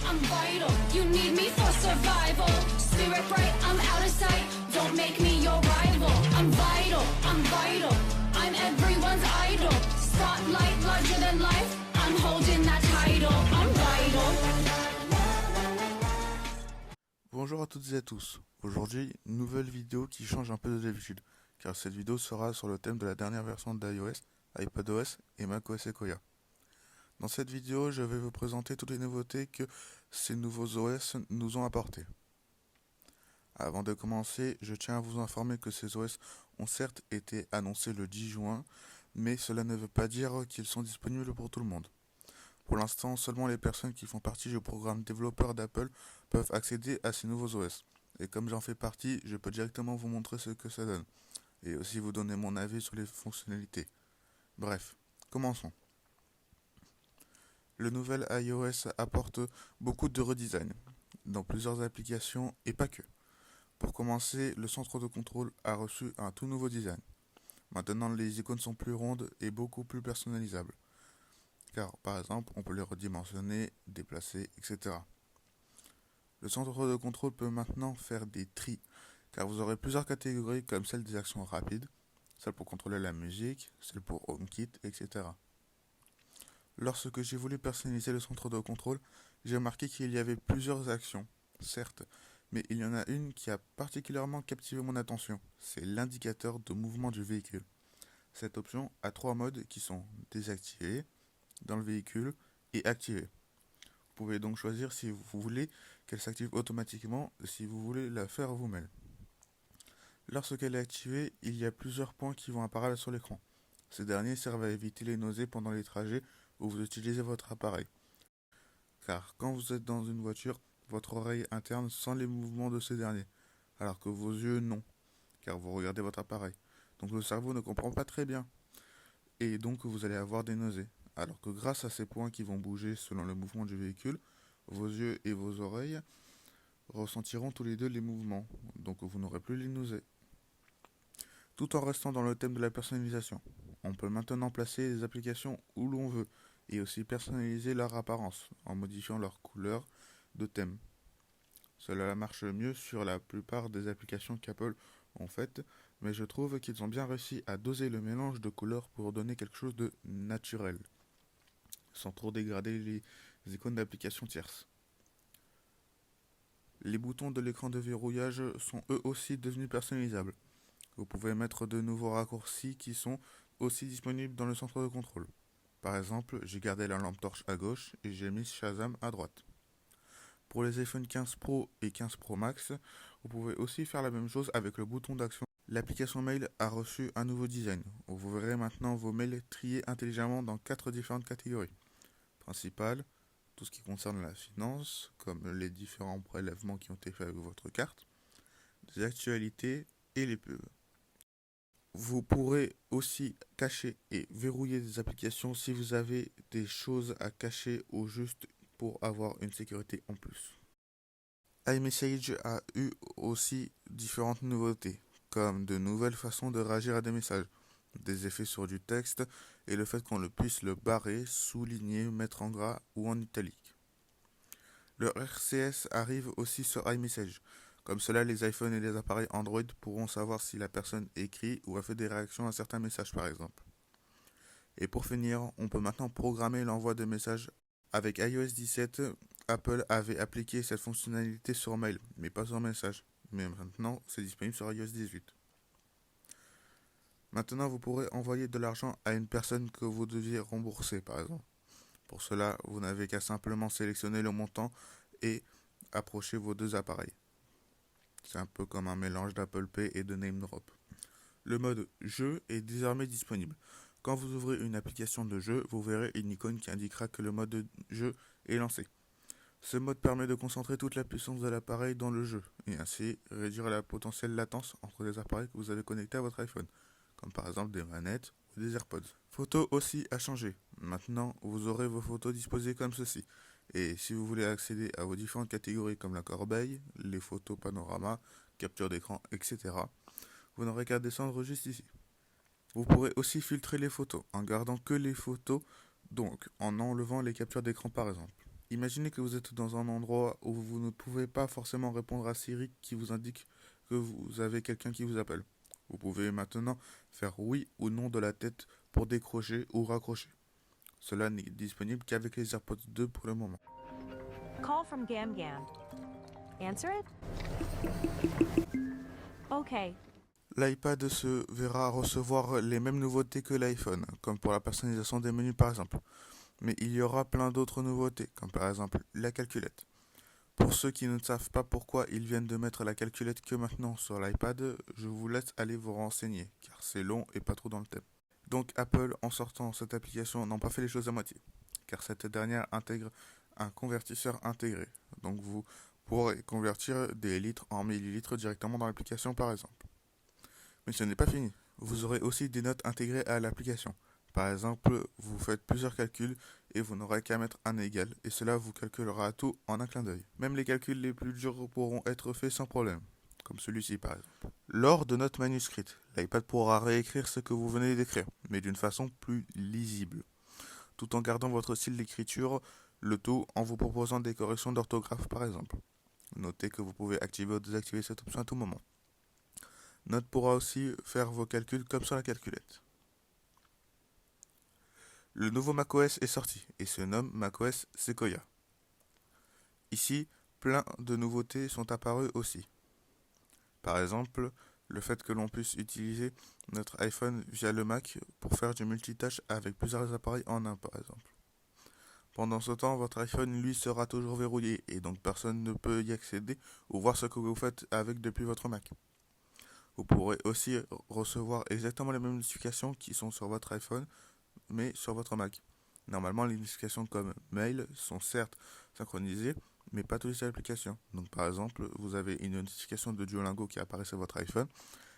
I'm vital, you need me for survival. Spirit bright, I'm out of sight. Don't make me your rival. I'm vital, I'm everyone's idol. Spotlight larger than life, I'm holding that title. I'm vital. Bonjour à toutes et à tous. Aujourd'hui, nouvelle vidéo qui change un peu de d'habitude, car cette vidéo sera sur le thème de la dernière version d'iOS, iPadOS et macOS Sequoia. Dans cette vidéo, je vais vous présenter toutes les nouveautés que ces nouveaux OS nous ont apportées. Avant de commencer, je tiens à vous informer que ces OS ont certes été annoncés le 10 juin, mais cela ne veut pas dire qu'ils sont disponibles pour tout le monde. Pour l'instant, seulement les personnes qui font partie du programme développeur d'Apple peuvent accéder à ces nouveaux OS. Et comme j'en fais partie, je peux directement vous montrer ce que ça donne. Et aussi vous donner mon avis sur les fonctionnalités. Bref, commençons. Le nouvel iOS apporte beaucoup de redesign dans plusieurs applications et pas que. Pour commencer, le centre de contrôle a reçu un tout nouveau design. Maintenant, les icônes sont plus rondes et beaucoup plus personnalisables. Car, par exemple, on peut les redimensionner, déplacer, etc. Le centre de contrôle peut maintenant faire des tris, car vous aurez plusieurs catégories comme celle des actions rapides, celle pour contrôler la musique, celle pour HomeKit, etc. Lorsque j'ai voulu personnaliser le centre de contrôle, j'ai remarqué qu'il y avait plusieurs actions, certes, mais il y en a une qui a particulièrement captivé mon attention, c'est l'indicateur de mouvement du véhicule. Cette option a trois modes qui sont désactivés, dans le véhicule et activée. Vous pouvez donc choisir si vous voulez qu'elle s'active automatiquement ou si vous voulez la faire vous-même. Lorsqu'elle est activée, il y a plusieurs points qui vont apparaître sur l'écran. Ces derniers servent à éviter les nausées pendant les trajets où vous utilisez votre appareil. Car quand vous êtes dans une voiture, votre oreille interne sent les mouvements de ces derniers, alors que vos yeux non, car vous regardez votre appareil. Donc le cerveau ne comprend pas très bien. Et donc vous allez avoir des nausées. Alors que grâce à ces points qui vont bouger selon le mouvement du véhicule, vos yeux et vos oreilles ressentiront tous les deux les mouvements, donc vous n'aurez plus les nausées. Tout en restant dans le thème de la personnalisation, on peut maintenant placer les applications où l'on veut, et aussi personnaliser leur apparence, en modifiant leur couleur de thème. Cela marche mieux sur la plupart des applications qu'Apple ont faites, mais je trouve qu'ils ont bien réussi à doser le mélange de couleurs pour donner quelque chose de naturel, sans trop dégrader les icônes d'applications tierces. Les boutons de l'écran de verrouillage sont eux aussi devenus personnalisables. Vous pouvez mettre de nouveaux raccourcis qui sont aussi disponibles dans le centre de contrôle. Par exemple, j'ai gardé la lampe torche à gauche et j'ai mis Shazam à droite. Pour les iPhone 15 Pro et 15 Pro Max, vous pouvez aussi faire la même chose avec le bouton d'action. L'application Mail a reçu un nouveau design, où vous verrez maintenant vos mails triés intelligemment dans 4 différentes catégories. Principale, tout ce qui concerne la finance, comme les différents prélèvements qui ont été faits avec votre carte, des actualités et les pubs. Vous pourrez aussi cacher et verrouiller des applications si vous avez des choses à cacher ou juste pour avoir une sécurité en plus. iMessage a eu aussi différentes nouveautés, comme de nouvelles façons de réagir à des messages, des effets sur du texte et le fait qu'on puisse le barrer, souligner, mettre en gras ou en italique. Le RCS arrive aussi sur iMessage. Comme cela, les iPhones et les appareils Android pourront savoir si la personne écrit ou a fait des réactions à certains messages par exemple. Et pour finir, on peut maintenant programmer l'envoi de messages. Avec iOS 17, Apple avait appliqué cette fonctionnalité sur mail, mais pas sur message. Mais maintenant, c'est disponible sur iOS 18. Maintenant, vous pourrez envoyer de l'argent à une personne que vous deviez rembourser, par exemple. Pour cela, vous n'avez qu'à simplement sélectionner le montant et approcher vos deux appareils. C'est un peu comme un mélange d'Apple Pay et de NameDrop. Le mode jeu est désormais disponible. Quand vous ouvrez une application de jeu, vous verrez une icône qui indiquera que le mode de jeu est lancé. Ce mode permet de concentrer toute la puissance de l'appareil dans le jeu, et ainsi réduire la potentielle latence entre les appareils que vous avez connectés à votre iPhone, comme par exemple des manettes ou des AirPods. Photos aussi a changé. Maintenant, vous aurez vos photos disposées comme ceci. Et si vous voulez accéder à vos différentes catégories comme la corbeille, les photos panorama, capture d'écran, etc., vous n'aurez qu'à descendre juste ici. Vous pourrez aussi filtrer les photos en gardant que les photos, donc en enlevant les captures d'écran par exemple. Imaginez que vous êtes dans un endroit où vous ne pouvez pas forcément répondre à Siri qui vous indique que vous avez quelqu'un qui vous appelle. Vous pouvez maintenant faire oui ou non de la tête pour décrocher ou raccrocher. Cela n'est disponible qu'avec les AirPods 2 pour le moment. Call from Gam Gam. Answer it? Okay. L'iPad se verra recevoir les mêmes nouveautés que l'iPhone, comme pour la personnalisation des menus par exemple. Mais il y aura plein d'autres nouveautés, comme par exemple la calculette. Pour ceux qui ne savent pas pourquoi ils viennent de mettre la calculette que maintenant sur l'iPad, je vous laisse aller vous renseigner, car c'est long et pas trop dans le thème. Donc Apple, en sortant cette application, n'ont pas fait les choses à moitié, car cette dernière intègre un convertisseur intégré. Donc vous pourrez convertir des litres en millilitres directement dans l'application par exemple. Mais ce n'est pas fini. Vous aurez aussi des notes intégrées à l'application. Par exemple, vous faites plusieurs calculs et vous n'aurez qu'à mettre un égal et cela vous calculera tout en un clin d'œil. Même les calculs les plus durs pourront être faits sans problème, comme celui-ci par exemple. Lors de notes manuscrites, l'iPad pourra réécrire ce que vous venez d'écrire, mais d'une façon plus lisible, tout en gardant votre style d'écriture, le tout en vous proposant des corrections d'orthographe par exemple. Notez que vous pouvez activer ou désactiver cette option à tout moment. Note pourra aussi faire vos calculs comme sur la calculette. Le nouveau macOS est sorti et se nomme macOS Sequoia. Ici, plein de nouveautés sont apparues aussi. Par exemple, le fait que l'on puisse utiliser notre iPhone via le Mac pour faire du multitâche avec plusieurs appareils en un par exemple. Pendant ce temps, votre iPhone lui sera toujours verrouillé et donc personne ne peut y accéder ou voir ce que vous faites avec depuis votre Mac. Vous pourrez aussi recevoir exactement les mêmes notifications qui sont sur votre iPhone mais sur votre Mac. Normalement, les notifications comme mail sont certes synchronisées, mais pas toutes les applications. Donc par exemple, vous avez une notification de Duolingo qui apparaît sur votre iPhone,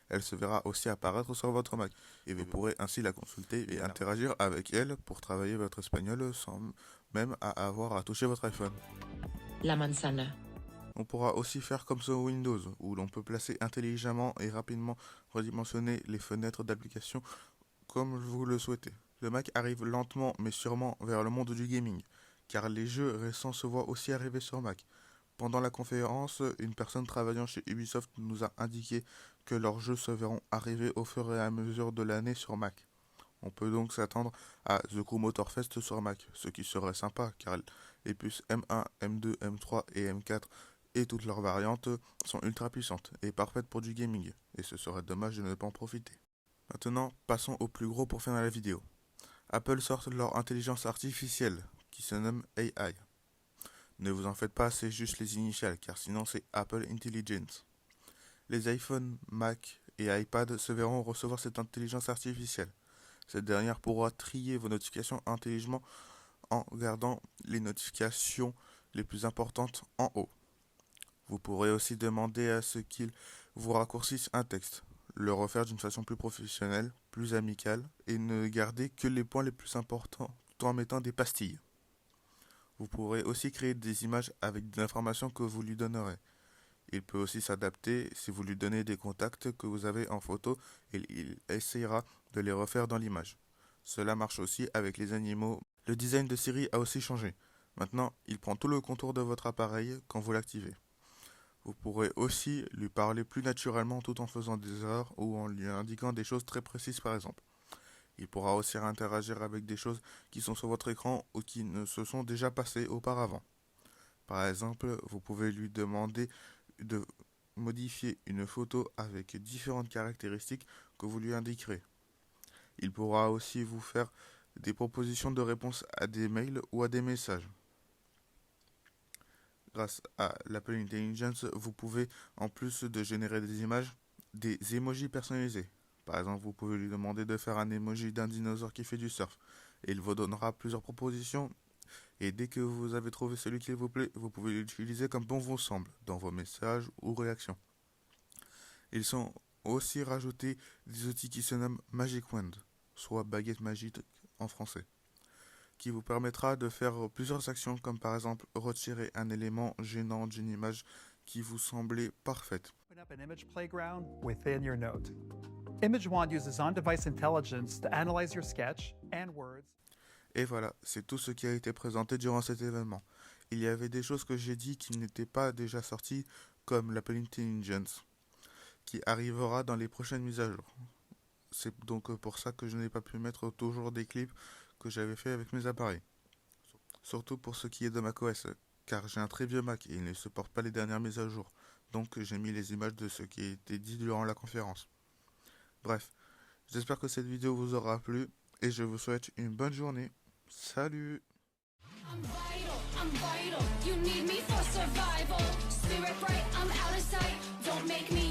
elle se verra aussi apparaître sur votre Mac. Et vous pourrez ainsi la consulter et interagir avec elle pour travailler votre espagnol sans même avoir à toucher votre iPhone. La manzana. On pourra aussi faire comme sur Windows, où l'on peut placer intelligemment et rapidement redimensionner les fenêtres d'applications comme vous le souhaitez. Le Mac arrive lentement mais sûrement vers le monde du gaming, car les jeux récents se voient aussi arriver sur Mac. Pendant la conférence, une personne travaillant chez Ubisoft nous a indiqué que leurs jeux se verront arriver au fur et à mesure de l'année sur Mac. On peut donc s'attendre à The Crew Motorfest sur Mac, ce qui serait sympa, car les puces M1, M2, M3 et M4 et toutes leurs variantes sont ultra puissantes et parfaites pour du gaming, et ce serait dommage de ne pas en profiter. Maintenant, passons au plus gros pour finir la vidéo. Apple sort leur intelligence artificielle, qui se nomme AI. Ne vous en faites pas, c'est juste les initiales, car sinon c'est Apple Intelligence. Les iPhone, Mac et iPad se verront recevoir cette intelligence artificielle. Cette dernière pourra trier vos notifications intelligemment en gardant les notifications les plus importantes en haut. Vous pourrez aussi demander à ce qu'il vous raccourcisse un texte, le refaire d'une façon plus professionnelle, plus amicale, et ne garder que les points les plus importants tout en mettant des pastilles. Vous pourrez aussi créer des images avec des informations que vous lui donnerez. Il peut aussi s'adapter si vous lui donnez des contacts que vous avez en photo et il essayera de les refaire dans l'image. Cela marche aussi avec les animaux. Le design de Siri a aussi changé. Maintenant, il prend tout le contour de votre appareil quand vous l'activez. Vous pourrez aussi lui parler plus naturellement tout en faisant des erreurs ou en lui indiquant des choses très précises par exemple. Il pourra aussi interagir avec des choses qui sont sur votre écran ou qui ne se sont déjà passées auparavant. Par exemple, vous pouvez lui demander de modifier une photo avec différentes caractéristiques que vous lui indiquerez. Il pourra aussi vous faire des propositions de réponse à des mails ou à des messages. Grâce à l'Apple Intelligence, vous pouvez, en plus de générer des images, des emojis personnalisés. Par exemple, vous pouvez lui demander de faire un emoji d'un dinosaure qui fait du surf. Et il vous donnera plusieurs propositions. Et dès que vous avez trouvé celui qui vous plaît, vous pouvez l'utiliser comme bon vous semble, dans vos messages ou réactions. Ils sont aussi rajoutés des outils qui se nomment Magic Wand, soit baguette magique en français, qui vous permettra de faire plusieurs actions comme par exemple retirer un élément gênant d'une image qui vous semblait parfaite. Open up an image playground within your note. Image Wand uses on-device intelligence to analyze your sketch and words. Et voilà, c'est tout ce qui a été présenté durant cet événement. il y avait des choses que j'ai dit qui n'étaient pas déjà sorties, comme l'Apple Intelligence, qui arrivera dans les prochaines mises à jour. C'est donc pour ça que je n'ai pas pu mettre toujours des clips que j'avais fait avec mes appareils. Surtout pour ce qui est de macOS, car j'ai un très vieux Mac et il ne supporte pas les dernières mises à jour. Donc j'ai mis les images de ce qui a été dit durant la conférence. Bref, j'espère que cette vidéo vous aura plu et je vous souhaite une bonne journée. Salut! I'm vital, I'm vital. You need me for survival. Spirit bright, I'm out of sight. Don't make me